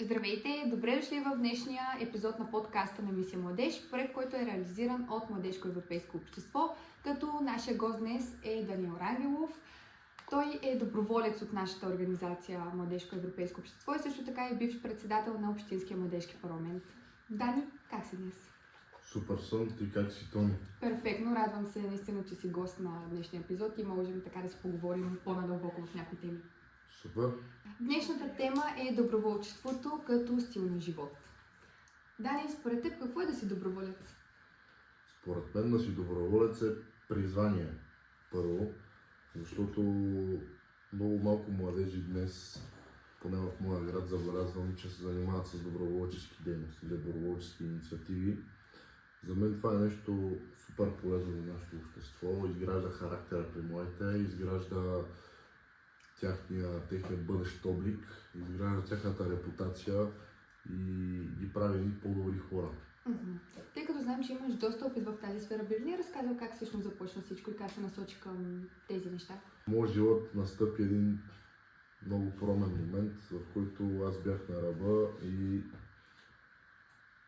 Здравейте! Добре дошли в днешния епизод на подкаста на Мисия Младеж, проект, който е реализиран от Младежко европейско общество, като нашия гост днес е Даниел Рангелов. Той е доброволец от нашата организация Младежко европейско общество и също така е бивш председател на Общинския младежки парламент. Дани, как си днес? Супер съм, ти как си, Тони? Перфектно, радвам се наистина, че си гост на днешния епизод и можем така да си поговорим по-надълбоко в някои теми. Супер. Днешната тема е доброволчеството като стил на живот. Дани, според теб какво е да си доброволец? Според мен да си доброволец е призвание. Първо, защото много малко младежи днес, поне в моя град, забелязвам, че се занимават с доброволчески дейности или доброволчески инициативи. За мен това е нещо супер полезно за нашето общество. Изгражда характера при младите, изгражда техния бъдещ облик, изгражда тяхната репутация и ги прави едни по-добри хора. Тъй като знам, че имаш доста опит в тази сфера, би ли разказал как всъщност започна всичко и как се насочи към тези неща? Моят живот настъпи един много промен момент, в който аз бях на ръба и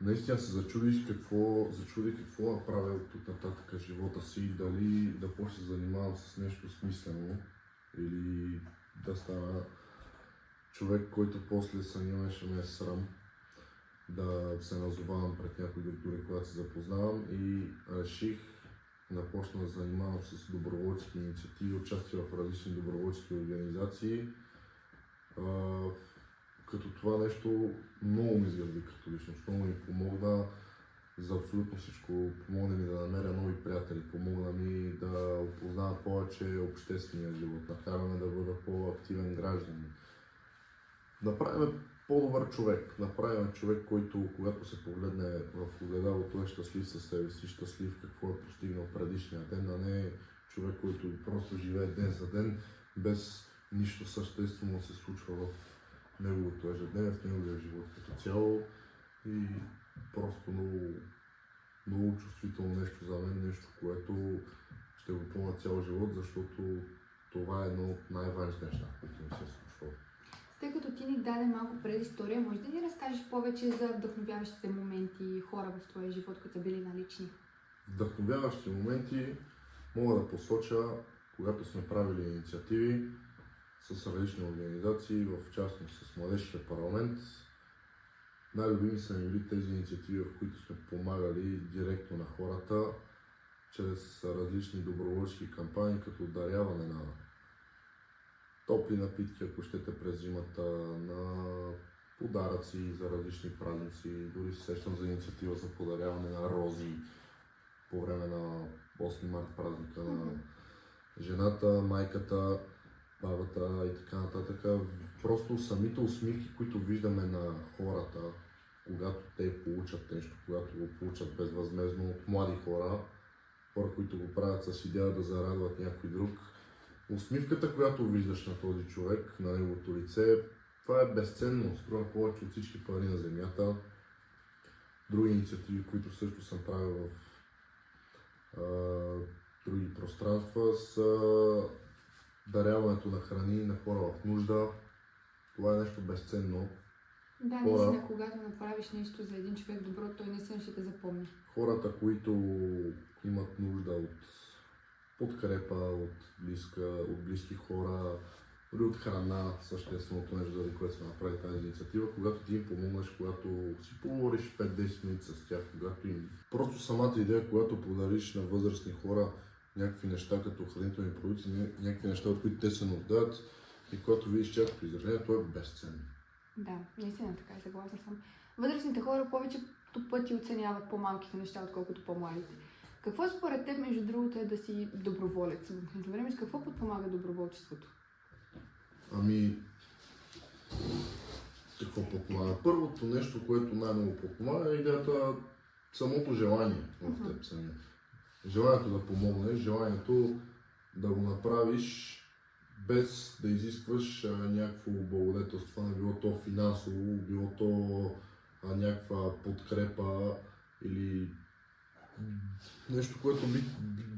наистина се зачудих какво направя от тук нататък живота си, дали да почна да занимавам с нещо смислено или да стана човек, който после самия ще ме е срам да се назовавам пред някой друг, дори когато се запознавам, и реших да почна да занимавам с доброволчески инициативи, участие в различни доброволчески организации. Като това нещо много ми изгради като личност, много ми помогна за абсолютно всичко. Помогна ми да намеря нови приятели, помогна ми да опознавам повече обществения живот, накараме да бъда по-активен гражданин. Направим по-добър човек, направим човек, който когато се погледне в огледалото е щастлив със себе си, щастлив какво е постигнал предишния ден, а не човек, който просто живее ден за ден, без нищо съществено се случва в неговото ежедневие, в неговия живот като цяло. И просто много чувствително нещо за мен, нещо, което ще го помня цял живот, защото това е едно от най-важните неща, които ми се случва. Тъй като ти ни даде малко предистория, може да ни разкажеш повече за вдъхновяващите моменти и хора в твоя живот, които са били налични? Вдъхновяващи моменти мога да посоча, когато сме правили инициативи с различни организации, в частност с Младежкия парламент. Най-любими са ми били тези инициативи, в които сме помагали директно на хората, чрез различни доброволчески кампании, като даряване на топли напитки, ако щете, през зимата, на подаръци за различни празници. Дори се сещам за инициатива за подаряване на рози по време на 8 март, празника на жената, майката, бабата и така нататък. Просто самите усмивки, които виждаме на хората, когато те получат нещо, когато го получат безвъзмездно от млади хора, които го правят с идея да зарадват някой друг. Усмивката, която виждаш на този човек, на неговото лице, това е безценно, струва повече от всички пари на земята. Други инициативи, които също съм правил в други пространства, са даряването на храни на хора в нужда. Това е нещо безценно. Да, наистина, когато направиш нещо за един човек добро, той наистина ще те запомни. Хората, които имат нужда от подкрепа, от близки хора, дори от храна, същественото нещо, заради което сме направили тази инициатива, когато ти им помогнеш, когато си поговориш 5-10 минути с тях, когато им... Просто самата идея, когато подариш на възрастни хора някакви неща като хранителни продукти, някакви неща, от които те се нуждаят, и когато видиш тяхното изражение, то е безценно. Да, наистина така и съгласна съм. Възрастните хора повечето пъти оценяват по-малките неща, отколкото по-младите. Какво според теб, между другото, е да си доброволец? Между време, с какво подпомага доброволчеството? Какво подпомага? Първото нещо, което най-много подпомага, е идеята, самото желание в теб самия. Желанието да помогнеш, желанието да го направиш без да изискваш някакво благодетелство, било то финансово, било то някаква подкрепа или нещо, което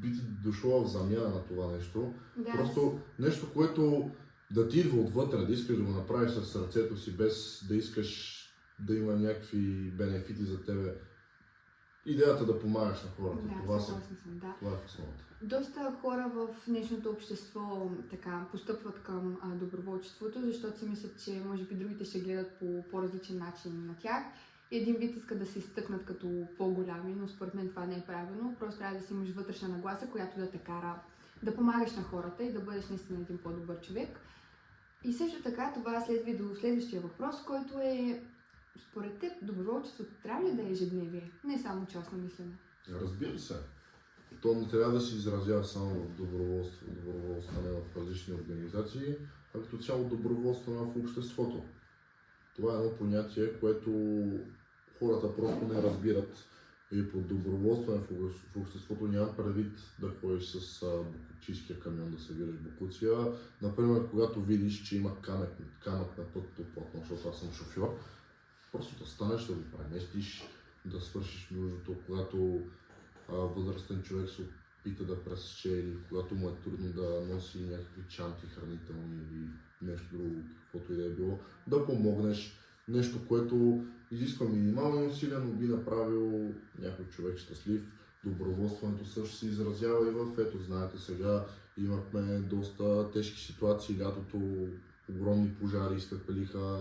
би ти дошло в замяна на това нещо. Да. Просто нещо, което да ти идва отвътре, да искаш да го направиш със сърцето си, без да искаш да има някакви бенефити за тебе. Идеята да помагаш на хората. Да, Това съгласна съм, да. това е в основата. Доста хора в днешното общество така постъпват към доброволчеството, защото си мислят, че може би другите ще гледат по по-различен начин на тях. И един вид искат да се изтъкнат като по-голями, но според мен това не е правилно. Просто трябва да си имаш вътрешна нагласа, която да те кара да помагаш на хората и да бъдеш наистина един по-добър човек. И също така това следва и до следващия въпрос, който е: според теб доброволчеството трябва ли да е ежедневие, не само частно мислене? Разбира се. То не трябва да се изразява само в доброволстване в различни организации, а като цяло доброволстване в обществото. Това е едно понятие, което хората просто не разбират. И под доброволстване в обществото няма предвид да ходиш с бокучийския камион да събираш бокуци. Например, когато видиш, че има камък на пътното платно, защото аз съм шофьор, просто да станеш, да го преместиш, да свършиш нуждото, когато възрастен човек се опита да пресече или когато му е трудно да носи някакви чанти хранителни или нещо друго, каквото и да е било, да помогнеш. Нещо, което изисква минимални усилия, но би направил някой човек щастлив. Доброволстването също се изразява и в, ето знаете сега, имахме доста тежки ситуации, лятото огромни пожари изпепелиха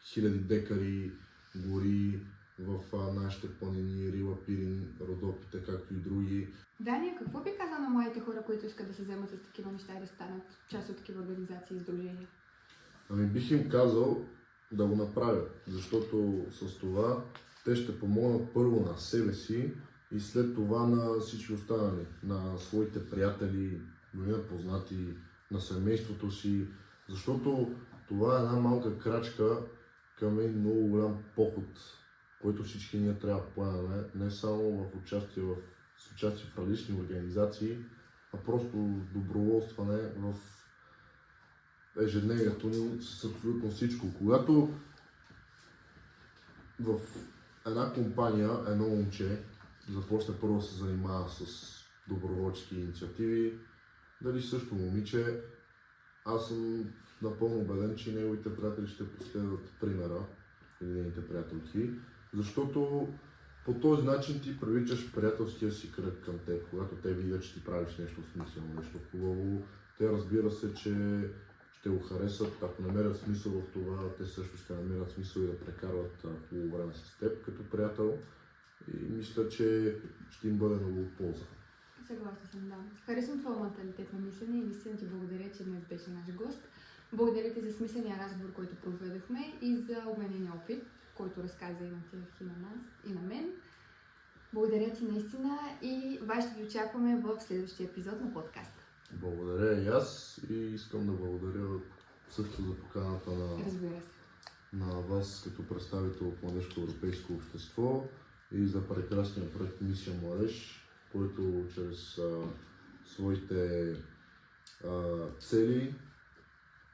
хиляди декари гори в нашите планини, Рила, Пирин, Родопите, както и други. Дания, какво би казал на младите хора, които искат да се вземат с такива неща и да станат част от такива организации и издружения? Ами бих им казал да го направят, защото с това те ще помогнат първо на себе си и след това на всички останали, на своите приятели, на познати, на семейството си, защото това е една малка крачка към един много голям поход, който всички ние трябва да поемаме, не само в участие в различни организации, а просто доброволстване в ежедневието ни с абсолютно всичко. Когато в една компания едно момче започне първо да се занимава с доброволчески инициативи, дали също момиче, аз съм напълно убеден, че неговите приятели ще последват примера или нейните приятелки, защото по този начин ти привличаш приятелския си кръг към теб, когато те видят, че ти правиш нещо смислено, нещо хубаво. Те разбира се, че ще го харесат, ако намерят смисъл в това, те също ще намерят смисъл и да прекарват хубаво време с теб като приятел и мисля, че ще им бъде много от полза. Съгласна съм, да. Харесвам твоя менталитет на мислене и наистина ти благодаря, че днес беше наш гост. Благодаря ти за смисления разговор, който проведохме и за обменения опит, който разказа и на тях, и на нас, и на мен. Благодаря ти наистина и вас ще ви очакваме в следващия епизод на подкаста. Благодаря и аз и искам да благодаря също за поканата Разбира се. на вас като представител от Младежко европейско общество и за прекрасния проект Мисия Младеж, който чрез своите цели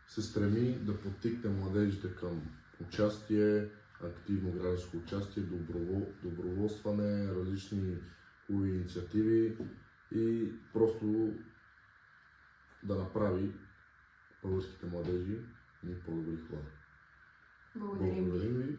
се стреми да подтикне младежите към участие, активно гражданско участие, доброволстване, различни хубави инициативи и просто да направи българските младежи ни по-добри хора. Благодарим ви.